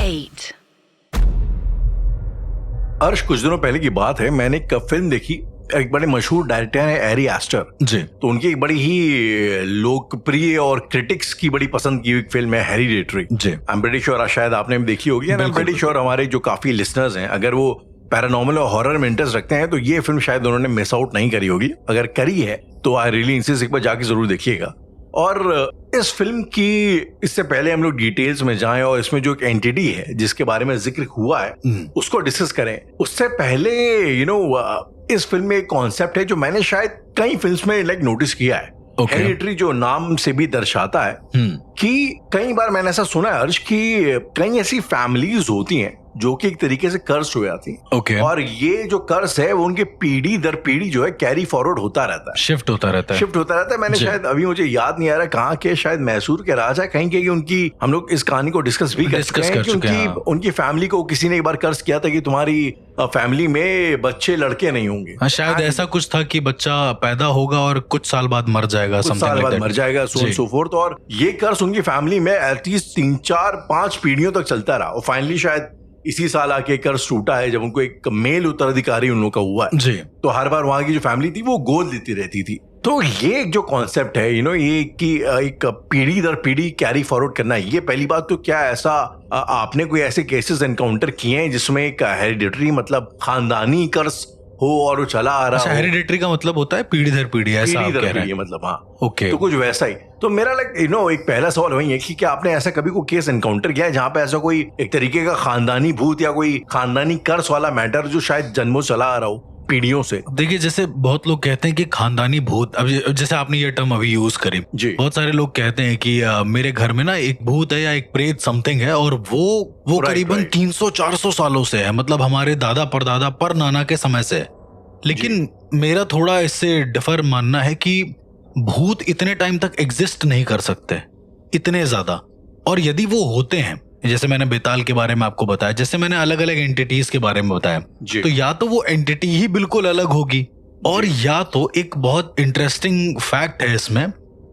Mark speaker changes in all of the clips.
Speaker 1: 8.
Speaker 2: अर्श, कुछ दिनों पहले की बात है, मैंने एक फिल्म देखी। एक बड़े मशहूर डायरेक्टर है एरी एस्टर
Speaker 3: जी।
Speaker 2: तो उनकी एक बड़ी ही लोकप्रिय और क्रिटिक्स की बड़ी पसंद की हुई फिल्म है हेरिडेटरी।
Speaker 3: जी।
Speaker 2: आई एम प्रीटी श्योर शायद आपने भी देखी होगी। आई एम प्रीटी श्योर हमारे जो काफी लिसनर्स हैं, अगर वो पैरानॉर्मल और हॉरर में इंटरेस्ट रखते हैं तो ये फिल्म शायद उन्होंने मिस आउट नहीं करी होगी। अगर करी है तो आई रियली इंसिस्ट एक बार जाके जरूर देखिएगा। और इस फिल्म की इससे पहले हम लोग डिटेल्स में जाएं और इसमें जो एक एंटिटी है जिसके बारे में जिक्र हुआ है उसको डिस्कस करें, उससे पहले इस फिल्म में एक कॉन्सेप्ट है जो मैंने शायद कई फिल्म्स में नोटिस किया है। हेरिडेटरी जो नाम से भी दर्शाता है कि कई बार मैंने ऐसा सुना है अर्श कि कई ऐसी फैमिलीज होती हैं जो कि एक तरीके से कर्स हो जाती हैं। और ये जो कर्स है वो उनके पीढ़ी दर पीढ़ी जो है कैरी फॉरवर्ड होता रहता है, शिफ्ट होता रहता है। मैंने शायद अभी मुझे याद नहीं आ रहा कहाँ के, शायद मैसूर के राजा कहीं के, उनकी हम लोग इस कहानी को डिस्कस भी कर चुके हैं। उनकी फैमिली को किसी ने एक बार कर्स किया था कि तुम्हारी फैमिली में बच्चे लड़के नहीं होंगे।
Speaker 3: शायद ऐसा कुछ था कि बच्चा पैदा होगा और कुछ साल बाद मर जाएगा,
Speaker 2: सो फोर्थ। और ये कर्स उनकी फैमिली में एटलीस्ट 3-4-5 पीढ़ियों तक चलता रहा और फाइनली शायद इसी साल आके कर्स टूटा है जब उनको एक मेल उत्तराधिकारी उन लोगों का हुआ है। तो हर बार वहां की जो फैमिली थी वो गोद देती रहती थी। तो ये जो कॉन्सेप्ट है ये कि एक पीढ़ी दर पीढ़ी कैरी फॉरवर्ड करना है, ये पहली बात। तो क्या ऐसा आपने कोई ऐसे केसेस एनकाउंटर किए हैं जिसमें एक हेरिडेटरी मतलब खानदानी कर्स हो और वो चला आ रहा है?
Speaker 3: हेरिडेटरी का मतलब होता है पीढ़ी दर पीढ़ी, ऐसा आप कह रहे हैं?
Speaker 2: मतलब हाँ, ओके। तो कुछ वैसा ही। तो मेरा एक पहला सवाल वही है कि क्या आपने ऐसा कभी कोई केस एनकाउंटर किया है जहाँ पे ऐसा कोई एक तरीके का खानदानी भूत या कोई खानदानी कर्स वाला मैटर जो शायद जन्मों चला आ रहा हो पीढ़ियों से?
Speaker 3: देखिए, जैसे बहुत लोग कहते हैं कि खानदानी भूत, अब जैसे आपने ये टर्म अभी यूज करी, बहुत सारे लोग कहते हैं कि मेरे घर में ना एक भूत है या एक प्रेत समथिंग है और वो करीबन 300-400 सालों से है, मतलब हमारे दादा परदादा पर नाना के समय से है। लेकिन मेरा थोड़ा इससे डिफर मानना है कि भूत इतने टाइम तक एग्जिस्ट नहीं कर सकते, इतने ज्यादा। और यदि वो होते हैं, जैसे मैंने बेताल के बारे में आपको बताया, जैसे मैंने अलग अलग एंटिटीज के बारे में बताया, तो या तो वो एंटिटी ही बिल्कुल अलग होगी और या तो एक बहुत इंटरेस्टिंग फैक्ट है इसमें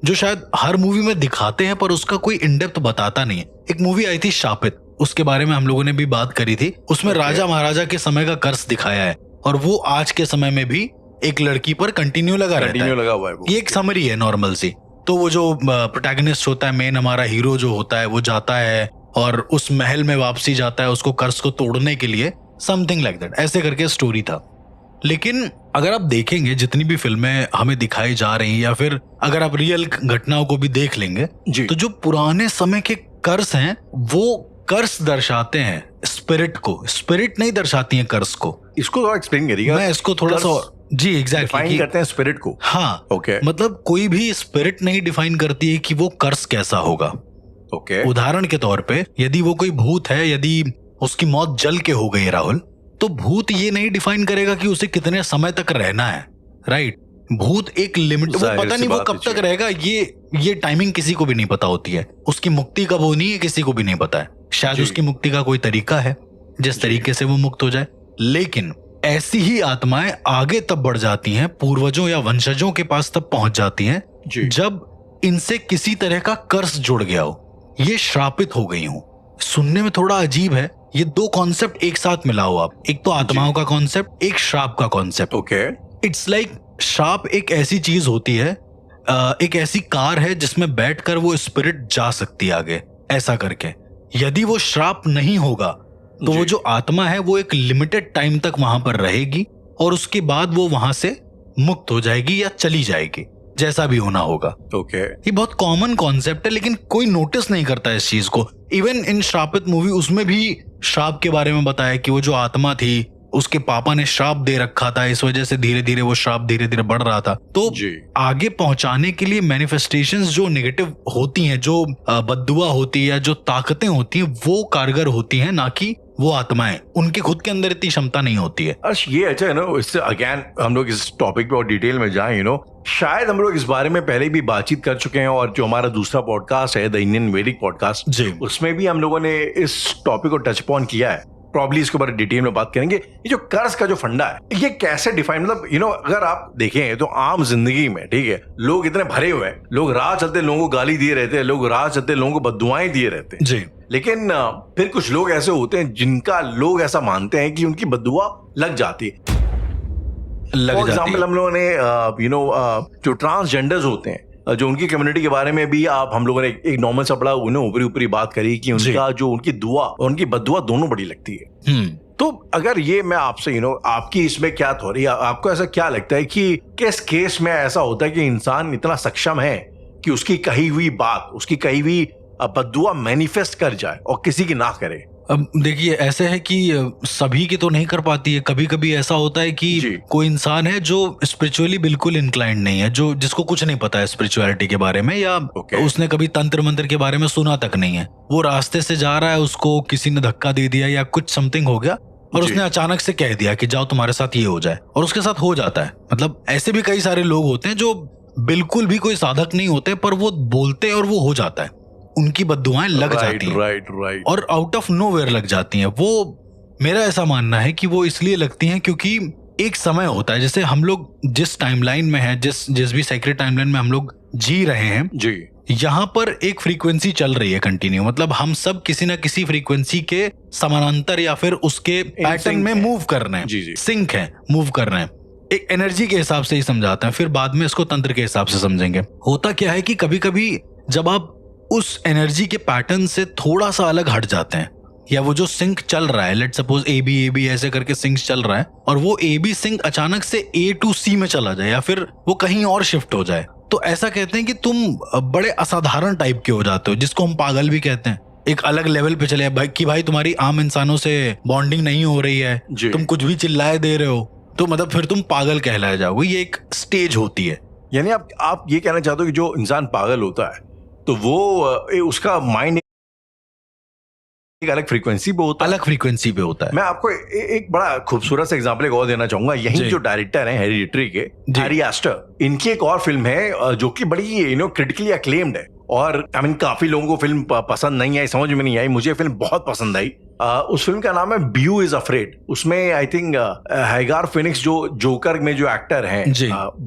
Speaker 3: जो शायद हर मूवी में दिखाते हैं पर उसका कोई इन डेप्थ बताता नहीं है। एक मूवी आई थी शापित, उसके बारे में हम लोगों ने भी बात करी थी। उसमें राजा महाराजा के समय का कर्स दिखाया है और वो आज के समय में भी एक लड़की पर कंटिन्यू लगा हुआ है। ये एक समरी है नॉर्मल सी। तो वो जो प्रोटैगनिस्ट होता है, मेन हमारा हीरो जो होता है, वो जाता है और उस महल में वापसी जाता है उसको कर्स को तोड़ने के लिए, समथिंग लाइक दैट, ऐसे करके स्टोरी था। लेकिन अगर आप देखेंगे जितनी भी फिल्में हमें दिखाई जा रही हैं या फिर अगर आप रियल घटनाओं को भी देख लेंगे तो जो पुराने समय के कर्स हैं वो कर्स दर्शाते हैं स्पिरिट को, स्पिरिट नहीं दर्शाती हैं कर्स को।
Speaker 2: इसको थोड़ा एक्सप्लेन करिएगा।
Speaker 3: मैं इसको थोड़ा सा जी एग्जैक्टली
Speaker 2: डिफाइन करते हैं स्पिरिट को।
Speaker 3: हाँ, मतलब कोई भी स्पिरिट नहीं डिफाइन करती है कि वो कर्स कैसा होगा। उदाहरण के तौर पे यदि वो कोई भूत है, यदि उसकी मौत जल के हो गई राहुल, तो भूत ये नहीं डिफाइन करेगा कि उसे कितने समय तक रहना है, राइट? भूत एक लिमिट, वो पता नहीं वो कब तक रहेगा, ये टाइमिंग किसी को भी नहीं पता होती है। उसकी मुक्ति कब होनी है किसी को भी नहीं पता है। शायद उसकी मुक्ति का कोई तरीका है जिस तरीके से वो मुक्त हो जाए। लेकिन ऐसी ही आत्माएं आगे तब बढ़ जाती हैं, पूर्वजों या वंशजों के पास तब पहुंच जाती हैं जब इनसे किसी तरह का कर्स जुड़ गया हो, ये श्रापित हो गई हो। सुनने में थोड़ा अजीब है, ये दो कॉन्सेप्ट एक साथ मिला हुआ, एक तो आत्माओं का कॉन्सेप्ट, एक श्राप का कॉन्सेप्ट। इट्स लाइक श्राप एक ऐसी चीज होती है, एक ऐसी कार है जिसमें बैठकर वो स्पिरिट जा सकती है आगे, ऐसा करके। यदि वो श्राप नहीं होगा तो वो जो आत्मा है वो एक लिमिटेड टाइम तक वहां पर रहेगी और उसके बाद वो वहां से मुक्त हो जाएगी या चली जाएगी, जैसा भी होना होगा। ये बहुत कॉमन कॉन्सेप्ट है लेकिन कोई नोटिस नहीं करता इस चीज को। इवन इन श्रापित मूवी उसमें भी श्राप के बारे में बताया कि वो जो आत्मा थी उसके पापा ने श्राप दे रखा था, इस वजह से धीरे धीरे वो श्राप धीरे धीरे बढ़ रहा था। तो आगे पहुंचाने के लिए मैनिफेस्टेशंस जो नेगेटिव होती हैं, जो बद्दुआ होती है या जो ताकतें होती हैं, वो कारगर होती हैं, ना कि वो आत्माएं। उनके खुद के अंदर इतनी क्षमता नहीं होती है।
Speaker 2: ये अच्छा है ना, इससे अगेन हम लोग इस टॉपिक पे और डिटेल में जाएं, शायद हम लोग इस बारे में पहले भी बातचीत कर चुके हैं और जो हमारा दूसरा पॉडकास्ट है द इंडियन वैदिक पॉडकास्ट, उसमें भी हम लोगों ने इस टॉपिक को टच अपॉन किया है। प्रॉब्ली इसके ऊपर डिटेल में बात करेंगे। ये जो कर्ज का जो फंडा है ये कैसे डिफाइन, मतलब अगर आप देखें तो आम जिंदगी में, ठीक है, लोग इतने भरे हुए हैं, लोग राह चलते लोगों को गाली दिए रहते हैं, लोग राह चलते लोगों को बद्दुआएं दिए रहते हैं
Speaker 3: जी।
Speaker 2: लेकिन फिर कुछ लोग ऐसे होते हैं जिनका लोग ऐसा मानते हैं कि उनकी बद्दुआ लग जाती है। फॉर एग्जाम्पल हम लोगों ने जो ट्रांसजेंडर्स होते हैं, जो उनकी कम्युनिटी के बारे में भी हम लोगों ने एक नॉर्मल सा बड़ा ऊपरी ऊपरी बात करी कि उनका जो उनकी दुआ और उनकी बद्दुआ दोनों बड़ी लगती है। तो अगर ये मैं आपसे आपकी इसमें क्या थोड़ी, आपको ऐसा क्या लगता है कि किस केस में ऐसा होता है कि इंसान इतना सक्षम है कि उसकी कही हुई बात, उसकी कही हुई बद्दुआ मैनिफेस्ट कर जाए और किसी की ना करे?
Speaker 3: अब देखिए, ऐसे है कि सभी की तो नहीं कर पाती है। कभी कभी ऐसा होता है कि कोई इंसान है जो स्पिरिचुअली बिल्कुल इंक्लाइंड नहीं है, जो जिसको कुछ नहीं पता है स्पिरिचुअलिटी के बारे में, या उसने कभी तंत्र मंत्र के बारे में सुना तक नहीं है। वो रास्ते से जा रहा है, उसको किसी ने धक्का दे दिया या कुछ समथिंग हो गया और उसने अचानक से कह दिया कि जाओ तुम्हारे साथ ये हो जाए, और उसके साथ हो जाता है। मतलब ऐसे भी कई सारे लोग होते हैं जो बिल्कुल भी कोई साधक नहीं होते, पर वो बोलते हैं और वो हो जाता है, उनकी बद्दुआएं लग जाती हैं।
Speaker 2: राइट।
Speaker 3: और आउट ऑफ नोवेयर लग जाती हैं। वो मेरा ऐसा मानना है कि वो इसलिए लगती हैं क्योंकि एक समय होता है, जैसे हम लोग जिस टाइमलाइन में हैं, जिस भी सेक्रेट टाइमलाइन में हम लोग जी रहे हैं जी, यहाँ पर एक फ्रीक्वेंसी चल रही है कंटिन्यू। मतलब हम सब किसी ना किसी फ्रीक्वेंसी के समानांतर या फिर उसके पैटर्न में मूव कर रहे हैं, सिंक है, मूव कर रहे हैं। एक एनर्जी के हिसाब से ही समझाते हैं, फिर बाद में इसको तंत्र के हिसाब से समझेंगे। होता क्या है कि कभी कभी जब आप उस एनर्जी के पैटर्न से थोड़ा सा अलग हट जाते हैं, या वो जो सिंक चल रहा है, लेट सपोज ए बी ऐसे करके सिंक चल रहा है, और वो ए बी सिंक अचानक से ए टू सी में चला जाए या फिर वो कहीं और शिफ्ट हो जाए, तो ऐसा कहते हैं कि तुम बड़े असाधारण टाइप के हो जाते हो, जिसको हम पागल भी कहते हैं। एक अलग लेवल पे चले भाई कि भाई तुम्हारी आम इंसानों से बॉन्डिंग नहीं हो रही है, तुम कुछ भी चिल्लाए दे रहे हो, तो मतलब फिर तुम पागल कहलाए जाओगे। ये एक स्टेज होती है।
Speaker 2: यानी आप ये कहना चाहते हो कि जो इंसान पागल होता है तो वो उसका माइंड एक अलग फ्रीक्वेंसी पे होता है,
Speaker 3: अलग फ्रीक्वेंसी पे होता है।
Speaker 2: मैं आपको एक बड़ा खूबसूरत सा एग्जांपल एक और देना चाहूंगा। यही जो डायरेक्टर हैं हेरिडिटरी के, हैरी एस्टर, इनकी एक और फिल्म है जो कि बड़ी क्रिटिकली अक्लेम्ड है, और काफी लोगों को फिल्म पसंद नहीं आई, समझ में नहीं आई। मुझे फिल्म बहुत पसंद आई। उस फिल्म का नाम है ब्यू इज अफ्रेड। उसमें आई थिंक हैगार फिनिक्स जो जोकर में जो एक्टर हैं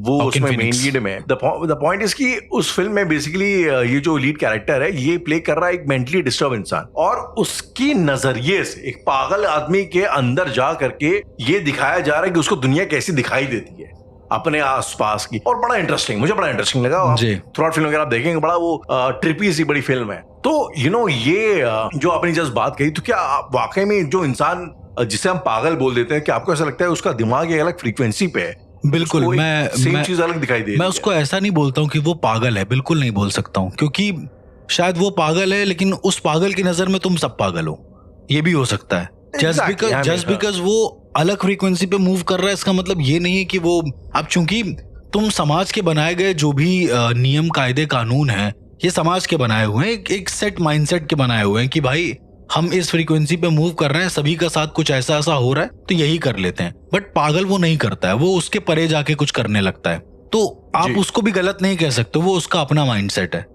Speaker 2: वो उसमें मेन लीड में। द पॉइंट इज कि उस फिल्म में बेसिकली ये जो लीड कैरेक्टर है ये प्ले कर रहा है एक मेंटली डिस्टर्ब इंसान, और उसकी नजरिए से एक पागल आदमी के अंदर जा करके ये दिखाया जा रहा है कि उसको दुनिया कैसी दिखाई देती है अपने आसपास की। और बड़ा इंटरेस्टिंग, मुझे बड़ा इंटरेस्टिंग लगा। थ्रू फिल्म अगर आप देखेंगे बड़ा वो ट्रिपी सी बड़ी फिल्म है। तो ये जो आपने जस्ट बात कही, तो क्या वाकई में जो इंसान जिसे हम पागल बोल देते हैं, क्या आपको ऐसा लगता है उसका दिमाग एक अलग फ्रीक्वेंसी पे है?
Speaker 3: बिल्कुल,
Speaker 2: मैं चीज अलग दिखाई दे।
Speaker 3: मैं उसको ऐसा नहीं बोलता हूँ कि वो पागल है, बिल्कुल नहीं बोल सकता हूँ, क्योंकि शायद वो पागल है लेकिन उस पागल की नजर में तुम सब पागल हो, ये भी हो सकता है। जस्ट बिकॉज वो अलग फ्रीक्वेंसी पे मूव कर रहा है, इसका मतलब ये नहीं है कि वो, अब चूंकि तुम समाज के बनाए गए जो भी नियम कायदे कानून हैं, ये समाज के बनाए हुए हैं, एक सेट माइंडसेट के बनाए हुए हैं कि भाई हम इस फ्रीक्वेंसी पे मूव कर रहे हैं, सभी का साथ कुछ ऐसा ऐसा हो रहा है तो यही कर लेते हैं। बट पागल वो नहीं करता है, वो उसके परे जाके कुछ करने लगता है। तो आप उसको भी गलत नहीं कह सकते, वो उसका अपना माइंडसेट है,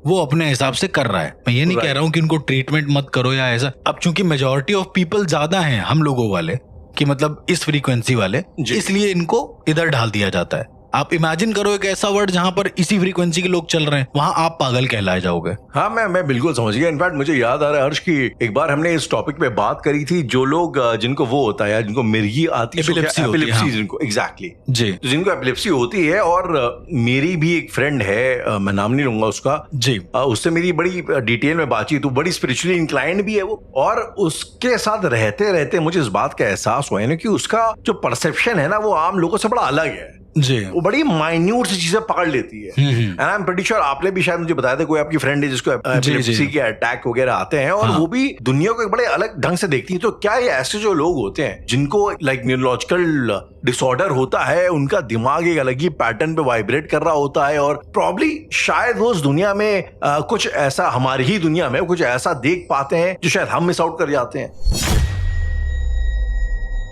Speaker 3: वो अपने हिसाब से कर रहा है। मैं ये नहीं कह रहा हूँ कि उनको ट्रीटमेंट मत करो या ऐसा। अब चूंकि मेजॉरिटी ऑफ पीपल ज्यादा हैं हम लोगों वाले, कि मतलब इस फ्रीक्वेंसी वाले, इसलिए इनको इधर ढाल दिया जाता है। आप इमेजिन करो एक ऐसा वर्ड जहां पर इसी फ्रीक्वेंसी के लोग चल रहे हैं, वहां आप पागल कहलाए जाओगे।
Speaker 2: हाँ, मैं बिल्कुल समझ गया। इनफैक्ट मुझे याद आ रहा है हर्ष की एक बार हमने इस टॉपिक पे बात करी थी, जो लोग जिनको वो होता है, जिनको मिर्गी आती है, एपिलेप्सी जिनको, एग्जैक्टली जी, जिनको एपिलेप्सी होती है। और मेरी भी एक फ्रेंड है, मैं नाम नहीं लूंगा उसका जी, उससे मेरी बड़ी डिटेल में बातचीत, बड़ी स्पिरिचुअली इंक्लाइंड भी है वो, और उसके साथ रहते रहते मुझे इस बात का एहसास हुआ है ना कि उसका जो परसेप्शन है ना वो आम लोगों से बड़ा अलग है जी। वो बड़ी माइन्यूट सी चीजें पकड़ लेती है। And I am pretty sure आपने भी शायद मुझे बताया था, कोई आपकी फ्रेंड है जिसको एपिलेप्सी के अटैक वगैरह आते हैं, और वो भी दुनिया को एक बड़े अलग ढंग से देखती है। तो क्या ये ऐसे जो लोग होते हैं जिनको लाइक न्यूरोलॉजिकल डिसऑर्डर होता है, उनका दिमाग एक अलग ही पैटर्न पे वाइब्रेट कर रहा होता है, और प्रॉब्ली शायद वो उस दुनिया में कुछ ऐसा, हमारी ही दुनिया में कुछ ऐसा देख पाते हैं जो शायद हम मिस आउट कर जाते हैं।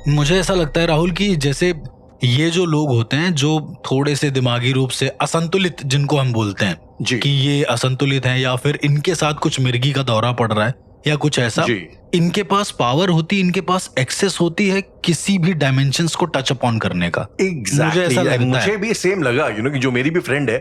Speaker 3: मुझे ऐसा लगता है राहुल कि जैसे ये जो लोग होते हैं जो थोड़े से दिमागी रूप से असंतुलित, जिनको हम बोलते हैं कि ये असंतुलित हैं, या फिर इनके साथ कुछ मिर्गी का दौरा पड़ रहा है या कुछ ऐसा, इनके पास पावर होती, इनके पास एक्सेस होती है किसी भी डायमेंशंस को टच अपॉन करने का।
Speaker 2: Exactly,
Speaker 3: मुझे ऐसा लगता है।
Speaker 2: मुझे भी सेम लगा, कि जो मेरी भी फ्रेंड है,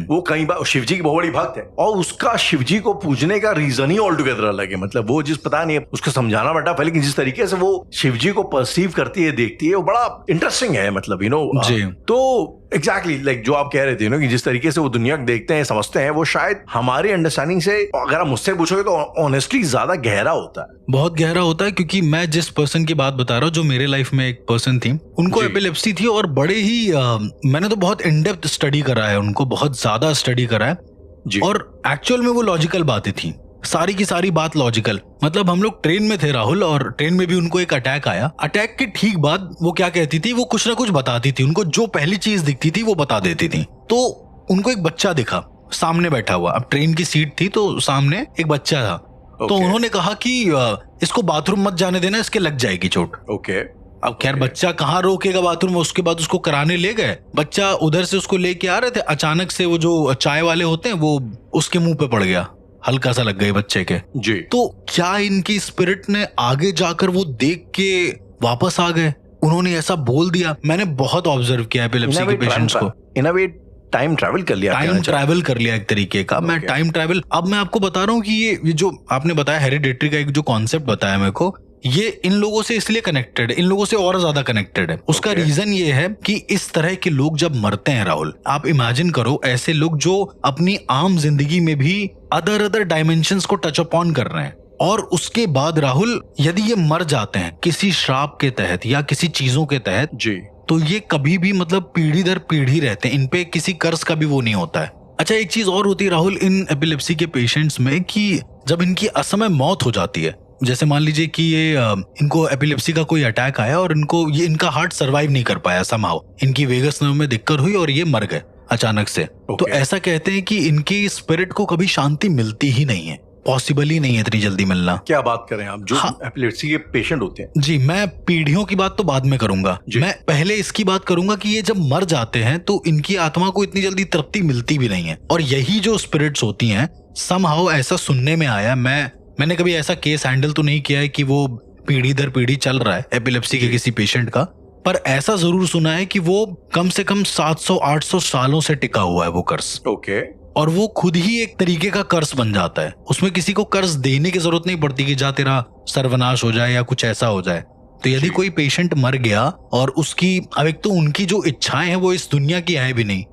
Speaker 2: वो कई बार शिवजी की बहुत बड़ी भक्त है, और उसका शिवजी को पूजने का रीजन ही ऑल टुगेदर अलग है। मतलब वो पता नहीं उसको समझाना पड़ता है, लेकिन जिस तरीके से वो शिवजी को परसीव करती है, देखती है, वो बड़ा इंटरेस्टिंग है। मतलब
Speaker 3: जी।
Speaker 2: तो एग्जैक्टली लाइक जो आप कह रहे थे कि जिस तरीके से वो दुनिया देखते हैं, समझते हैं, वो शायद हमारी अंडरस्टैंडिंग से, अगर आप मुझसे पूछोगे तो ऑनेस्टली ज्यादा गहरा होता है,
Speaker 3: बहुत गहरा होता है। क्योंकि मैं जिस पर्सन की बात बता रहा हूँ, जो मेरे लाइफ में एक पर्सन थी, उनको एपिलेप्सी थी, और बड़े ही मैंने तो बहुत इन डेप्थ स्टडी करा है, उनको बहुत ज्यादा स्टडी करा है, और एक्चुअल में वो लॉजिकल बातें थी, सारी की सारी बात लॉजिकल। मतलब हम लोग ट्रेन में थे राहुल, और ट्रेन में भी उनको एक अटैक आया। अटैक के ठीक बाद वो क्या कहती थी, वो कुछ ना कुछ बताती थी, उनको जो पहली चीज दिखती थी वो बता देती थी। तो उनको एक बच्चा दिखा सामने बैठा हुआ, अब ट्रेन की सीट थी तो सामने एक बच्चा था। तो उन्होंने कहा कि इसको बाथरूम मत जाने देना, इसके लग जाएगी चोट। अब खैर बच्चा कहाँ रोकेगा बाथरूम, उसके बाद उसको कराने ले गए। बच्चा उधर से उसको लेके आ रहे थे, अचानक से वो जो चाय वाले होते हैं वो उसके मुंह पे पड़ गया, हल्का सा लग गई बच्चे के।
Speaker 2: जी।
Speaker 3: तो क्या इनकी स्पिरिट ने आगे जाकर वो देख के वापस आ गए, उन्होंने ऐसा बोल दिया। मैंने बहुत ऑब्जर्व किया एपिलेप्सी के पेशेंट्स को।
Speaker 2: इन अ वे टाइम ट्रैवल कर लिया,
Speaker 3: एक तरीके का। मैं टाइम ट्रैवल, अब मैं आपको बता रहा हूँ कि ये जो आपने बताया हेरिडेटरी का एक जो कॉन्सेप्ट बताया मेरे को, ये इन लोगों से इसलिए कनेक्टेड है, इन लोगों से और ज्यादा कनेक्टेड है। उसका रीजन ये है कि इस तरह के लोग जब मरते हैं राहुल, आप इमेजिन करो ऐसे लोग जो अपनी आम जिंदगी में भी अदर डायमेंशंस को टच अपॉन कर रहे हैं, और उसके बाद राहुल यदि ये मर जाते हैं किसी श्राप के तहत या किसी चीजों के तहत,
Speaker 2: जी,
Speaker 3: तो ये कभी भी मतलब पीढ़ी दर पीढ़ी रहते हैं, इन पे किसी कर्ज का भी वो नहीं होता है। अच्छा, एक चीज और होती है राहुल इन एपिलेप्सी के पेशेंट्स में, कि जब इनकी असमय मौत हो जाती है, जैसे मान लीजिए कि ये इनको एपिलेप्सी का कोई अटैक आया और इनका हार्ट सर्वाइव नहीं कर पाया, समहाउ इनकी वेगस नर्व में दिक्कत हुई और ये मर गए अचानक से। तो ऐसा कहते हैं कि इनकी स्पिरिट को कभी शांति मिलती ही नहीं है, पॉसिबल ही नहीं है इतनी जल्दी मिलना।
Speaker 2: क्या बात करें आप, जो एपिलेप्सी के पेशेंट होते हैं।
Speaker 3: जी, मैं पीढ़ियों की बात तो बाद में करूंगा, मैं पहले इसकी बात करूंगा कि ये जब मर जाते हैं तो इनकी आत्मा को इतनी जल्दी तृप्ति मिलती भी नहीं है, और यही जो स्पिरिट्स होती हैं, समहाउ ऐसा सुनने में आया, मैंने कभी ऐसा केस हैंडल तो नहीं किया है कि वो पीढ़ी दर पीढ़ी चल रहा है एपिलेप्सी के किसी पेशेंट का, पर ऐसा जरूर सुना है कि वो कम से कम 700-800 सालों से टिका हुआ है वो कर्ज। और वो खुद ही एक तरीके का कर्ज बन जाता है, उसमें किसी को कर्ज देने की जरूरत नहीं पड़ती कि जा तेरा सर्वनाश हो जाए या कुछ ऐसा हो जाए। तो यदि कोई पेशेंट मर गया और उसकी, अब एक तो उनकी जो इच्छाएं हैं वो इस दुनिया की है भी नहीं,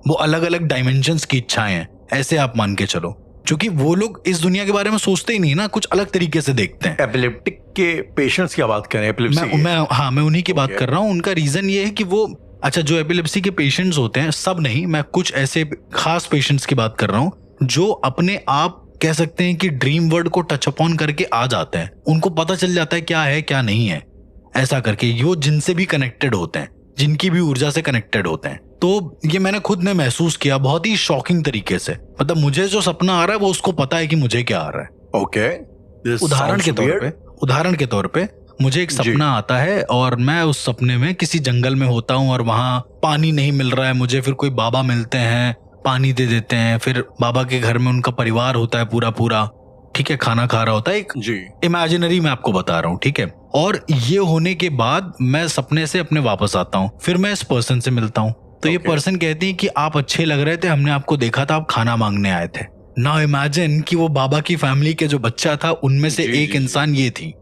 Speaker 3: वो अलग अलग डायमेंशंस की इच्छाएं हैं, ऐसे आप मान के चलो, क्योंकि वो लोग इस दुनिया के बारे में सोचते ही नहीं ना, कुछ अलग तरीके से देखते हैं।
Speaker 2: एपिलेप्टिक के पेशेंट्स की बात करें,
Speaker 3: मैं उन्हीं की बात कर रहा हूँ। उनका रीजन ये है कि वो, अच्छा, जो एपिलेप्सी के पेशेंट्स होते हैं, सब नहीं, मैं कुछ ऐसे खास पेशेंट्स की बात कर रहा हूँ जो अपने आप कह सकते हैं कि ड्रीम वर्ल्ड को टच अपॉन करके आ जाते हैं, उनको पता चल जाता है क्या है क्या नहीं है, ऐसा करके यो जिनसे भी कनेक्टेड होते हैं, जिनकी भी ऊर्जा से कनेक्टेड होते हैं। तो ये मैंने खुद ने महसूस किया बहुत ही शॉकिंग तरीके से। मतलब मुझे जो सपना आ रहा है वो उसको पता है कि मुझे क्या आ रहा है। उदाहरण के तौर पे मुझे एक सपना आता है और मैं उस सपने में किसी जंगल में होता हूँ और वहां पानी नहीं मिल रहा है मुझे, फिर कोई बाबा मिलते हैं, पानी दे देते हैं, फिर बाबा के घर में उनका परिवार होता है पूरा, ठीक है, खाना खा रहा होता है, एक इमेजिनरी मैं आपको बता रहा हूँ, ठीक है। और ये होने के बाद मैं सपने से अपने वापस आता हूँ, फिर मैं इस पर्सन से मिलता हूँ, तो ये पर्सन कहती है कि आप अच्छे लग रहे थे, हमने आपको देखा था, आप खाना मांगने आए थे। नाउ इमेजिन कि वो बाबा की फैमिली के जो बच्चा था उनमें से एक इंसान ये थी,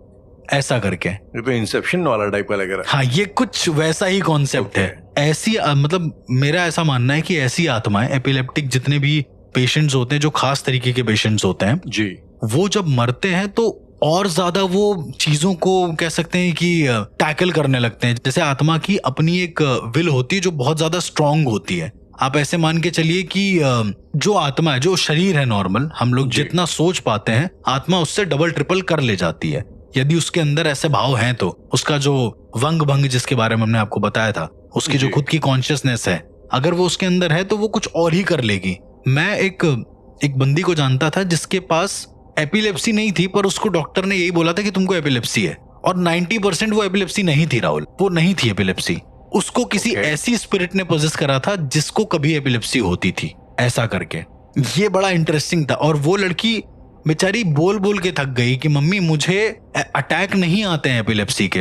Speaker 3: ऐसा करके।
Speaker 2: ये तो इंसेप्शन वाला टाइप का लग रहा है।
Speaker 3: हाँ, ये कुछ वैसा ही कॉन्सेप्ट है। ऐसी मतलब मेरा ऐसा मानना है कि ऐसी आत्माएं, एपिलेप्टिक जितने भी पेशेंट्स होते हैं, जो खास तरीके के पेशेंट्स होते हैं
Speaker 2: जी,
Speaker 3: वो जब मरते हैं तो और ज्यादा वो चीजों को कह सकते हैं कि टैकल करने लगते हैं। जैसे आत्मा की अपनी एक विल होती है जो बहुत ज्यादा स्ट्रांग होती है। आप ऐसे मान के चलिए कि जो आत्मा है, जो शरीर है नॉर्मल, हम लोग जितना सोच पाते हैं, आत्मा उससे डबल ट्रिपल कर ले जाती है। यदि उसके अंदर ऐसे भाव हैं तो उसका जो वंग भंग जिसके बारे में हमने आपको बताया था, उसकी जो खुद की कॉन्शियसनेस है, अगर वो उसके अंदर है तो वो कुछ और ही कर लेगी। मैं एक बंदी को जानता था जिसके पास एपिलेप्सी नहीं थी, पर उसको डॉक्टर ने यही बोला था कि तुमको एपिलेप्सी है, और 90% वो एपिलेप्सी नहीं थी राहुल, वो नहीं थी एपिलेप्सी। उसको किसी ऐसी स्पिरिट ने पोजेस करा था जिसको कभी एपिलेप्सी होती थी, ऐसा करके। ये बड़ा इंटरेस्टिंग था। और वो लड़की बेचारी बोल बोल के थक गई कि मम्मी मुझे अटैक नहीं आते हैं एपिलेप्सी के।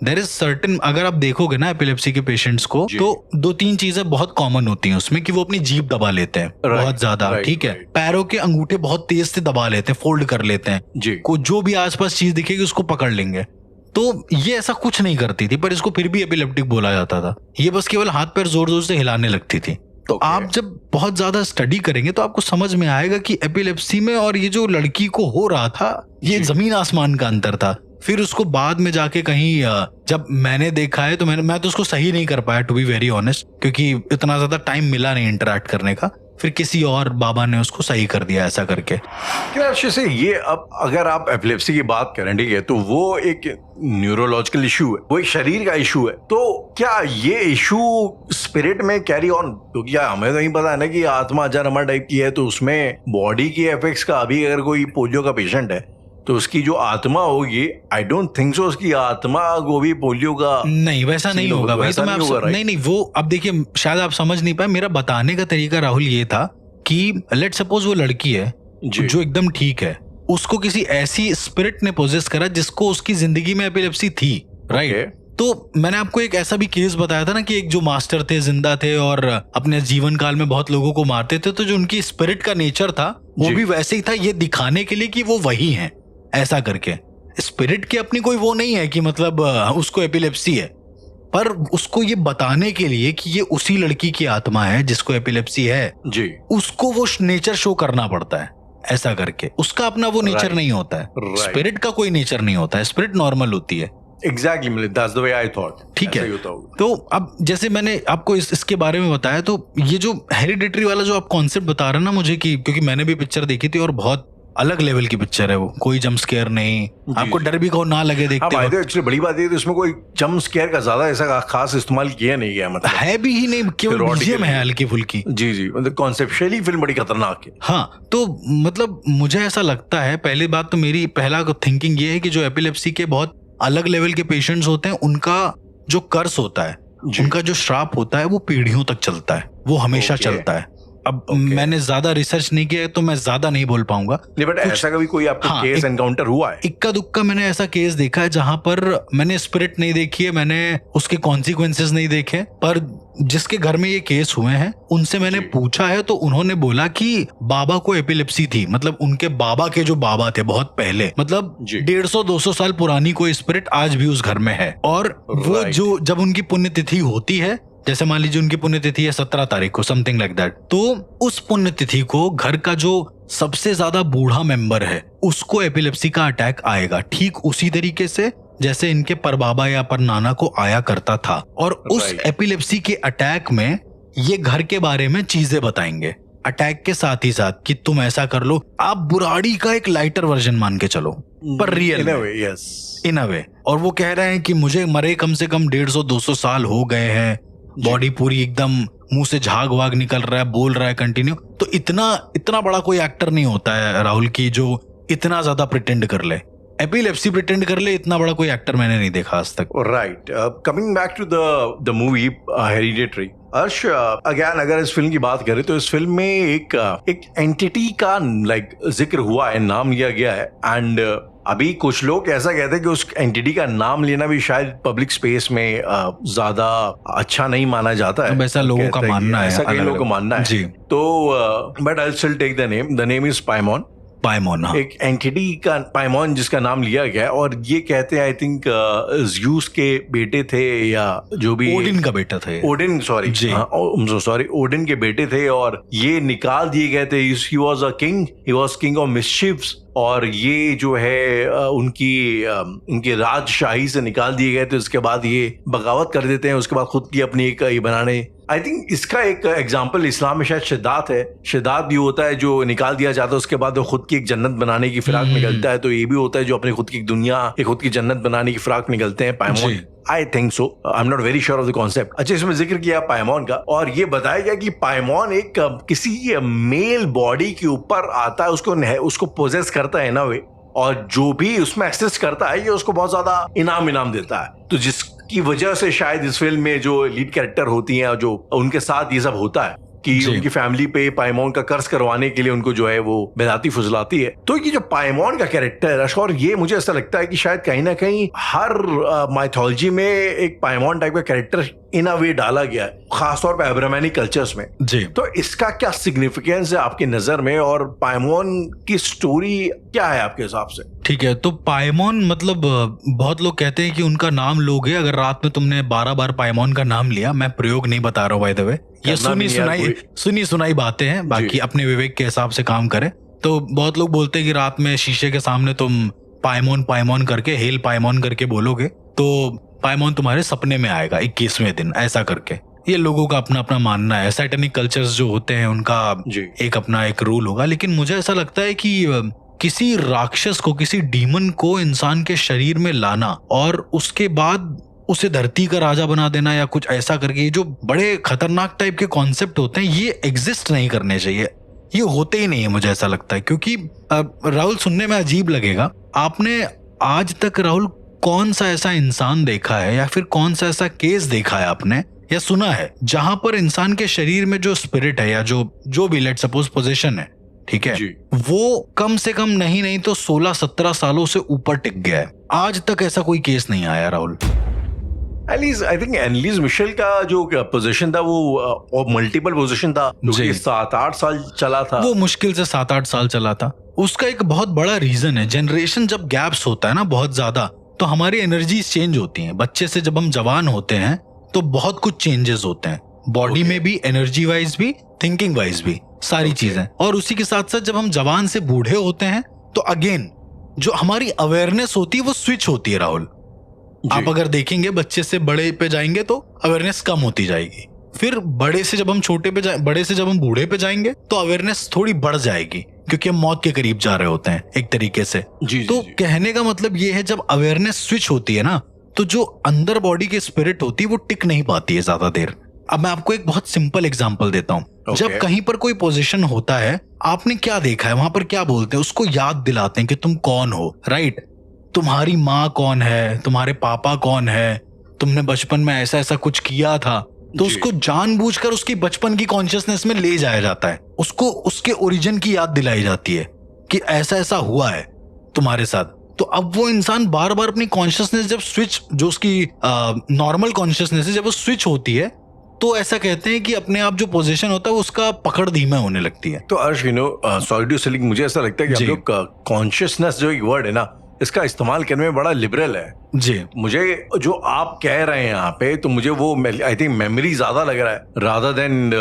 Speaker 3: देयर इज सर्टेन, अगर आप देखोगे ना एपिलेप्सी के पेशेंट्स को, तो 2-3 चीजें बहुत कॉमन होती हैं उसमें कि वो अपनी जीभ दबा लेते हैं बहुत ज्यादा, ठीक है, पैरों के अंगूठे बहुत तेज से दबा लेते हैं, फोल्ड कर लेते हैं, को जो भी आसपास चीज दिखेगी उसको पकड़ लेंगे। तो ये ऐसा कुछ नहीं करती थी, पर इसको फिर भी एपिलेप्टिक बोला जाता था। ये बस केवल हाथ पैर जोर जोर से हिलाने लगती थी। तो आप जब बहुत ज्यादा स्टडी करेंगे तो आपको समझ में आएगा कि एपिलेप्सी में और ये जो लड़की को हो रहा था, ये जमीन आसमान का अंतर था। फिर उसको बाद में जाके कहीं जब मैंने देखा है तो मैं तो उसको सही नहीं कर पाया, टू बी वेरी ऑनेस्ट, क्योंकि इतना ज्यादा टाइम मिला नहीं इंटरेक्ट करने का। फिर किसी और बाबा ने उसको सही कर दिया ऐसा करके।
Speaker 2: क्या से ये, अब अगर आप एपिलेप्सी की बात करें, ठीक है, तो वो एक न्यूरोलॉजिकल इशू है, वो एक शरीर का इशू है। तो क्या ये इशू स्पिरिट में कैरी ऑन, क्योंकि हमें तो नहीं पता है ना कि आत्मा अजर टाइप की है, तो उसमें बॉडी की इफेक्ट्स का, अभी अगर कोई पोलियो का पेशेंट है तो उसकी जो आत्मा होगी, आई डोंट थिंक सो उसकी आत्मा को भी पोलियो का
Speaker 3: नहीं, वैसा नहीं होगा। वही तो मैं नहीं, वो अब देखिए, शायद आप समझ नहीं पाए। मेरा बताने का तरीका राहुल ये था कि लेट सपोज वो लड़की है जो एकदम ठीक है, उसको किसी ऐसी स्पिरिट ने पोजेस करा जिसको उसकी जिंदगी में एपिलेप्सी थी, राइट? तो मैंने आपको एक ऐसा भी केस बताया था ना कि एक जो मास्टर थे, जिंदा थे और अपने जीवन काल में बहुत लोगों को मारते थे, तो जो उनकी स्पिरिट का नेचर था वो भी वैसे ही था, ये दिखाने के लिए कि वो वही हैं, ऐसा करके। स्पिरिट की अपनी कोई वो नहीं है कि मतलब उसको एपिलेप्सी है, पर उसको ये बताने के लिए कि ये उसी लड़की की आत्मा है जिसको एपिलेप्सी है जी, उसको वो नेचर शो करना पड़ता है ऐसा करके। उसका अपना वो नेचर नहीं होता है, स्पिरिट का कोई नेचर नहीं होता है, स्पिरिट नॉर्मल होती है।
Speaker 2: Exactly, that's the way I thought.
Speaker 3: ठीक है। तो अब जैसे मैंने आपको इसके बारे में बताया, तो ये जो हेरिडिटरी वाला जो आप कॉन्सेप्ट बता रहे हैं ना मुझे, कि क्योंकि मैंने भी पिक्चर देखी थी और बहुत अलग लेवल की पिक्चर है वो, कोई जंप स्केयर नहीं, आपको डर भी को ना लगे देखते
Speaker 2: हैं। एक्चुअली बड़ी बात ये है, इसमें कोई जंप स्केयर का ज्यादा ऐसा खास इस्तेमाल किया नहीं गया, मतलब
Speaker 3: है भी ही नहीं, केवल बीजीएम है हल्की फुल्की।
Speaker 2: जी, मतलब कॉन्सेप्चुअली फिल्म बड़ी खतरनाक है।
Speaker 3: हाँ, तो मतलब मुझे ऐसा लगता है, पहली बात तो मेरी पहला थिंकिंग ये है कि जो एपिलेप्सी के बहुत अलग लेवल के पेशेंट्स होते हैं, उनका जो कर्स होता है, उनका जो श्राप होता है, वो पीढ़ियों तक चलता है, वो हमेशा चलता है। अब मैंने ज्यादा रिसर्च नहीं किया है तो मैं ज्यादा नहीं बोल पाऊंगा।
Speaker 2: नहीं, बट ऐसा कभी कोई आपको केस एनकाउंटर हुआ है?
Speaker 3: इक्का दुक्का मैंने ऐसा केस देखा है जहां पर मैंने स्पिरिट नहीं देखी है, मैंने उसके कॉन्सिक्वेंसेस नहीं देखे, पर जिसके घर में ये केस हुए हैं उनसे मैंने पूछा है तो उन्होंने बोला कि बाबा को एपिलेप्सी थी, मतलब उनके बाबा के जो बाबा थे बहुत पहले, मतलब 150-200 साल पुरानी कोई स्पिरिट आज भी उस घर में है। और वो जो जब उनकी पुण्यतिथि होती है, जैसे मान लीजिए उनकी पुण्यतिथि है 17 तारीख को, समथिंग लाइक दैट, तो उस पुण्यतिथि को घर का जो सबसे ज्यादा बूढ़ा मेंबर है उसको एपिलेप्सी का अटैक आएगा, ठीक उसी तरीके से जैसे इनके परबाबा या पर नाना को आया करता था। और उस एपिलेप्सी के अटैक में ये घर के बारे में चीजें बताएंगे, अटैक के साथ ही साथ कि तुम ऐसा कर लो। आप बुराड़ी का एक लाइटर वर्जन मान के चलो, पर रियल इन अ वे। और वो कह रहे हैं कि मुझे मरे कम से कम 150-200 साल हो गए हैं, बॉडी पूरी एकदम मुंह से झाग वाग निकल रहा है, बोल रहा है कंटिन्यू। तो इतना बड़ा कोई एक्टर नहीं होता है राहुल की जो इतना ज्यादा प्रिटेंड कर ले, एपिलेप्सी प्रिटेंड कर ले, इतना बड़ा कोई एक्टर मैंने नहीं देखा आज तक।
Speaker 2: Right, coming back to the movie Hereditary, Arsh, again अगर इस फिल्म की बात करें तो इस फिल्म में एक एंटिटी का जिक्र हुआ है, नाम लिया गया है। एंड अभी कुछ लोग ऐसा कहते हैं कि उस एंटिटी का नाम लेना भी शायद पब्लिक स्पेस में ज्यादा अच्छा नहीं माना जाता है,
Speaker 3: ऐसा लोगों का मानना है,
Speaker 2: ऐसा कई लोगों का मानना है जी। तो but I still take the name is Paimon.
Speaker 3: हाँ।
Speaker 2: एक एंटिटी का पाइमॉन जिसका नाम लिया गया है, और ये कहते हैं आई थिंक ज़्यूस के बेटे थे, या जो भी
Speaker 3: ओडिन का बेटा थे,
Speaker 2: ओडिन सॉरी ओडिन के बेटे थे, और ये निकाल दिए गए थे। He was a king, he was king of mischiefs, और ये जो है उनकी राजशाही से निकाल दिए गए थे। उसके बाद ये बगावत कर देते हैं, उसके बाद खुद की अपनी एक ये बनाने। आई थिंक इसका एक एग्जाम्पल इस्लाम में शायद शिद्दात है, शिद्दात भी होता है जो निकाल दिया जाता है, उसके बाद वो खुद की एक जन्नत बनाने की फिराक निकलता है। तो ये भी होता है जो अपनी खुद की दुनिया, एक खुद की जन्नत बनाने की फिराक निकलते हैं, Paimon. I think so, I am not very sure of the concept. अच्छा, इसमें जिक्र किया पाइमॉन का, और ये बताया गया कि पाइमॉन एक किसी मेल बॉडी के ऊपर आता है, उसको पोजेस करता है ना वे, और जो भी उसमें एक्सेस करता है ये उसको बहुत ज्यादा इनाम देता है। तो जिसकी वजह से शायद इस फिल्म में जो लीड कैरेक्टर होती हैं और जो उनके साथ ये सब होता है, कि
Speaker 3: जी।
Speaker 2: उनकी फैमिली पे पाइमॉन का कर्ज करवाने के लिए उनको जो है वो बेदाती फुजलाती है। तो ये जो पाइमॉन का कैरेक्टर है, और ये मुझे ऐसा लगता है कि शायद कहीं ना कहीं हर माइथोलॉजी में एक पाइमॉन टाइप का कैरेक्टर इन अ वे डाला गया है, खासतौर पे अब्राहमानिक कल्चर्स में।
Speaker 3: जी।
Speaker 2: तो इसका क्या सिग्निफिकेंस है आपकी नजर में, और पाइमॉन की स्टोरी क्या है आपके हिसाब से?
Speaker 3: ठीक है, तो पाइमॉन मतलब बहुत लोग कहते हैं कि उनका नाम लोगे अगर रात में तुमने 12 बार पाइमॉन का नाम लिया, मैं प्रयोग नहीं बता रहा हूँ बाय द वे, ये सुनी सुनाई बातें हैं, बाकी अपने विवेक के हिसाब से काम करें। तो बहुत लोग बोलते हैं कि रात में शीशे के सामने तुम पाइमॉन पाइमॉन करके, हेल पाइमॉन करके बोलोगे तो पाइमॉन तुम्हारे सपने में आएगा 21वें दिन, ऐसा करके। ये लोगों का अपना अपना मानना है, सैटेनिक कल्चर्स जो होते हैं उनका एक अपना एक रूल होगा। लेकिन मुझे ऐसा लगता है कि किसी राक्षस को, किसी डीमन को इंसान के शरीर में लाना और उसके बाद उसे धरती का राजा बना देना या कुछ ऐसा करके, ये जो बड़े खतरनाक टाइप के कॉन्सेप्ट होते हैं, ये एग्जिस्ट नहीं करने चाहिए, ये होते ही नहीं है, मुझे ऐसा लगता है। क्योंकि राहुल, सुनने में अजीब लगेगा, आपने आज तक राहुल कौन सा ऐसा इंसान देखा है या फिर कौन सा ऐसा केस देखा है आपने या सुना है जहां पर इंसान के शरीर में जो स्पिरिट है या जो भी लेट सपोज पोजीशन है, ठीक है, वो कम से कम नहीं तो 16-17 सालों से ऊपर टिक गया है? आज तक ऐसा कोई केस नहीं आया राहुल।
Speaker 2: आई थिंक एनलीज मिशेल का जो पोजीशन था वो मल्टीपल पोजीशन था, जो कि 7-8 साल चला था।
Speaker 3: वो मुश्किल से 7-8 साल चला था। उसका एक बहुत बड़ा रीजन है, जनरेशन जब गैप्स होता है ना बहुत ज्यादा, तो हमारी एनर्जीज चेंज होती हैं। बच्चे से जब हम जवान होते हैं तो बहुत कुछ चेंजेस होते हैं, बॉडी में भी, एनर्जी वाइज भी, थिंकिंग वाइज भी, सारी चीजें। और उसी के साथ साथ जब हम जवान से बूढ़े होते हैं तो अगेन जो हमारी अवेयरनेस होती है वो स्विच होती है राहुल। आप अगर देखेंगे बच्चे से बड़े पे जाएंगे तो अवेयरनेस कम होती जाएगी, फिर बड़े से जब हम बड़े से जब हम बूढ़े पे जाएंगे तो अवेयरनेस थोड़ी बढ़ जाएगी, क्योंकि हम मौत के करीब जा रहे होते हैं एक तरीके से। तो कहने का मतलब ये है, जब अवेयरनेस स्विच होती है ना, तो जो अंदर बॉडी की स्पिरिट होती है वो टिक नहीं पाती है ज्यादा देर। अब मैं आपको एक बहुत सिंपल एग्जांपल देता हूँ। जब कहीं पर कोई पोजीशन होता है, आपने क्या देखा है वहां पर, क्या बोलते हैं उसको, याद दिलाते हैं कि तुम कौन हो, राइट? तुम्हारी माँ कौन है, तुम्हारे पापा कौन है, तुमने बचपन में ऐसा ऐसा कुछ किया था, तो उसको जानबूझकर उसकी बचपन की कॉन्शियसनेस में ले जाया जाता है, उसको उसके ओरिजिन की याद दिलाई जाती है कि ऐसा ऐसा हुआ है तुम्हारे साथ। तो अब वो इंसान बार बार अपनी कॉन्शियसनेस जब स्विच, जो उसकी नॉर्मल कॉन्शियसनेस है, जब वो स्विच होती है तो ऐसा कहते हैं कि अपने आप जो पोजीशन होता है उसका पकड़ धीमा होने लगती है।
Speaker 2: तो अर्श, सॉरी टू से, मुझे ऐसा लगता है कि हम लोग कॉन्शियसनेस जो एक वर्ड है ना, इसका इस्तेमाल करने में बड़ा लिबरल है
Speaker 3: जी।
Speaker 2: मुझे जो आप कह रहे हैं यहाँ पे, तो मुझे वो आई थिंक मेमोरी ज्यादा लग रहा है रादर देन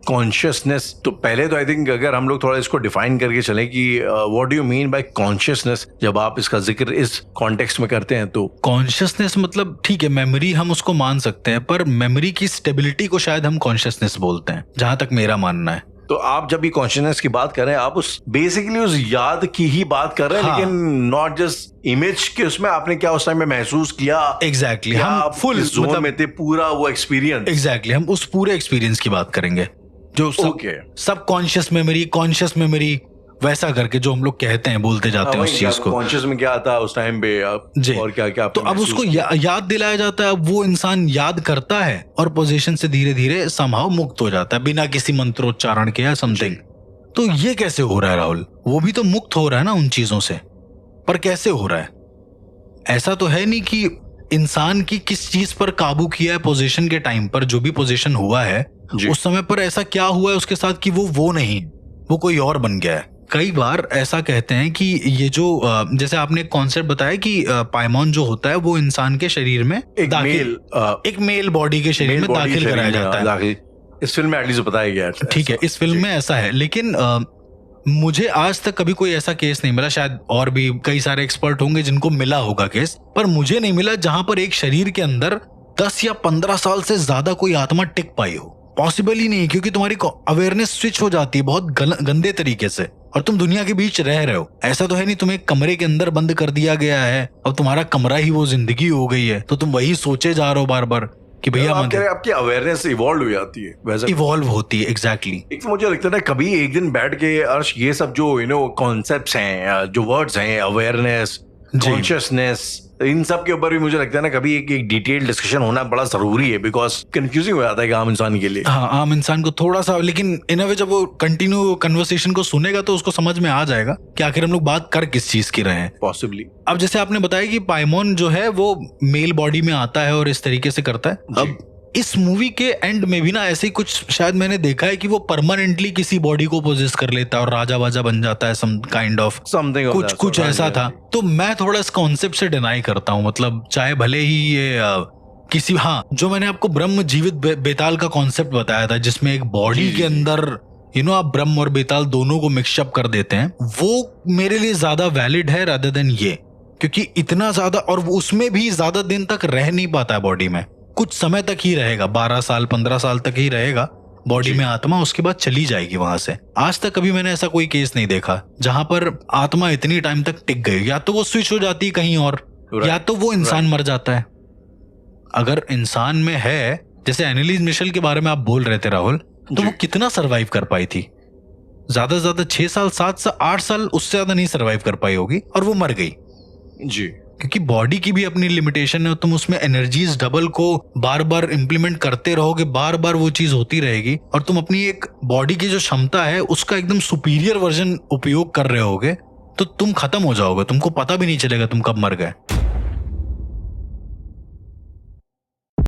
Speaker 2: कॉन्शियसनेस। तो पहले तो आई थिंक अगर हम लोग थोड़ा इसको डिफाइन करके चलें कि what do you mean by consciousness, जब आप इसका जिक्र इस कॉन्टेक्स्ट में करते हैं। तो
Speaker 3: कॉन्शियसनेस मतलब ठीक है, मेमोरी हम उसको मान सकते हैं, पर मेमोरी की स्टेबिलिटी को शायद हम कॉन्शियसनेस बोलते हैं, जहां तक मेरा मानना है।
Speaker 2: तो आप जब भी कॉन्शियसनेस की बात कर रहे हैं, आप उस बेसिकली उस याद की ही बात कर रहे हैं, लेकिन नॉट जस्ट इमेज के उसमें आपने क्या उस टाइम में महसूस किया।
Speaker 3: एग्जैक्टली, हम फुल
Speaker 2: जोन में थे, पूरा वो एक्सपीरियंस।
Speaker 3: एग्जैक्टली, हम उस पूरे एक्सपीरियंस की बात करेंगे, जो सब कॉन्शियस मेमोरी, कॉन्शियस मेमोरी वैसा करके जो हम लोग कहते हैं, बोलते जाते हैं उस चीज को,
Speaker 2: कॉन्शियस में क्या था उस टाइम पे और क्या क्या।
Speaker 3: तो अब उसको याद दिलाया जाता है, अब वो इंसान याद करता है और पोजीशन से धीरे धीरे समहाउ मुक्त हो जाता है बिना किसी मंत्रोच्चारण के या समथिंग। तो ये कैसे हो रहा है राहुल? वो भी तो मुक्त हो रहा है ना उन चीजों से, पर कैसे हो रहा है? ऐसा तो है नहीं कि इंसान की किस चीज पर काबू किया है पोजीशन के टाइम पर, जो भी पोजीशन हुआ है उस समय पर ऐसा क्या हुआ है उसके साथ कि वो नहीं, वो कोई और बन गया है। कई बार ऐसा कहते हैं कि ये जो जैसे आपने एक कॉन्सेप्ट बताया कि पाइमॉन जो होता है वो इंसान के शरीर में एक मेल बॉडी के शरीर में दाखिल कराया जाता है।
Speaker 2: इस फिल्म में एटलीस्ट बताया गया है।
Speaker 3: ठीक है, इस फिल्म में ऐसा है, लेकिन मुझे आज तक कभी कोई ऐसा केस नहीं मिला, शायद और भी कई सारे एक्सपर्ट होंगे जिनको मिला होगा केस, पर मुझे नहीं मिला जहां पर एक शरीर के अंदर 10 या 15 साल से ज्यादा कोई आत्मा टिक पाई हो। पॉसिबल ही नहीं, क्योंकि तुम्हारी अवेयरनेस स्विच हो जाती है बहुत गंदे तरीके से, और तुम दुनिया के बीच रह रहे हो। ऐसा तो है नहीं तुम्हें कमरे के अंदर बंद कर दिया गया है, अब तुम्हारा कमरा ही वो जिंदगी हो गई है, तो तुम वही सोचे जा रहे हो बार बार कि भैया
Speaker 2: आपकी अवेयरनेस इवॉल्व हो जाती है, वैसे
Speaker 3: इवॉल्व होती है। एग्जैक्टली।
Speaker 2: मुझे लगता है ना, कभी एक दिन बैठ के अर्श ये सब जो कॉन्सेप्ट्स हैं, जो वर्ड्स हैं, अवेयरनेस, कॉन्शियसनेस, इन सब के ऊपर भी मुझे लगता है ना कभी एक डिटेल डिस्कशन होना बड़ा जरूरी है, बिकॉज कंफ्यूजिंग हो जाता है आम इंसान के लिए।
Speaker 3: हाँ, आम इंसान को थोड़ा सा, लेकिन इन अ वे जब वो कंटिन्यू कन्वर्सेशन को सुनेगा तो उसको समझ में आ जाएगा कि आखिर हम लोग बात कर किस चीज की रहे हैं।
Speaker 2: पॉसिबली।
Speaker 3: अब जैसे आपने बताया कि पाइमोन जो है वो मेल बॉडी में आता है और इस तरीके से करता है। अब इस मूवी के एंड में भी ना ऐसे ही कुछ शायद मैंने देखा है कि वो परमानेंटली किसी बॉडी को पोजेस कर लेता है और राजा वाजा बन जाता है, सम काइंड ऑफ
Speaker 2: समथिंग,
Speaker 3: कुछ ऐसा था। तो मैं थोड़ा इस कॉन्सेप्ट से डिनाई करता हूँ, मतलब चाहे भले ही ये किसी, हाँ, जो मैंने आपको ब्रह्म जीवित बेताल का कॉन्सेप्ट बताया था जिसमें एक बॉडी के अंदर आप ब्रह्म और बेताल दोनों को मिक्सअप कर देते हैं, वो मेरे लिए ज्यादा वैलिड है रादर देन ये, क्योंकि इतना ज्यादा, और उसमें भी ज्यादा दिन तक रह नहीं पाता है बॉडी में, कुछ समय तक ही रहेगा, 12 साल 15 साल तक ही रहेगा बॉडी में आत्मा, उसके बाद चली जाएगी वहां से। आज तक कभी मैंने ऐसा कोई केस नहीं देखा जहां पर आत्मा इतनी टाइम तक टिक गई, या तो वो स्विच हो जाती है कहीं और, या तो वो इंसान मर जाता है। अगर इंसान में है, जैसे एनालिस मिशेल के बारे में आप बोल रहे थे राहुल, तो वो कितना सरवाइव कर पाई थी? ज्यादा से ज्यादा 6 साल 7 साल 8 साल, उससे ज्यादा नहीं सरवाइव कर पाई होगी, और वो मर गई
Speaker 2: जी।
Speaker 3: क्योंकि बॉडी की भी अपनी लिमिटेशन है, तुम उसमें एनर्जीज डबल को बार बार इंप्लीमेंट करते रहोगे, बार बार वो चीज होती रहेगी, और तुम अपनी एक बॉडी की जो क्षमता है उसका एकदम सुपीरियर वर्जन उपयोग कर रहे होगे, तो तुम खत्म हो जाओगे, तुमको पता भी नहीं चलेगा तुम कब मर गए।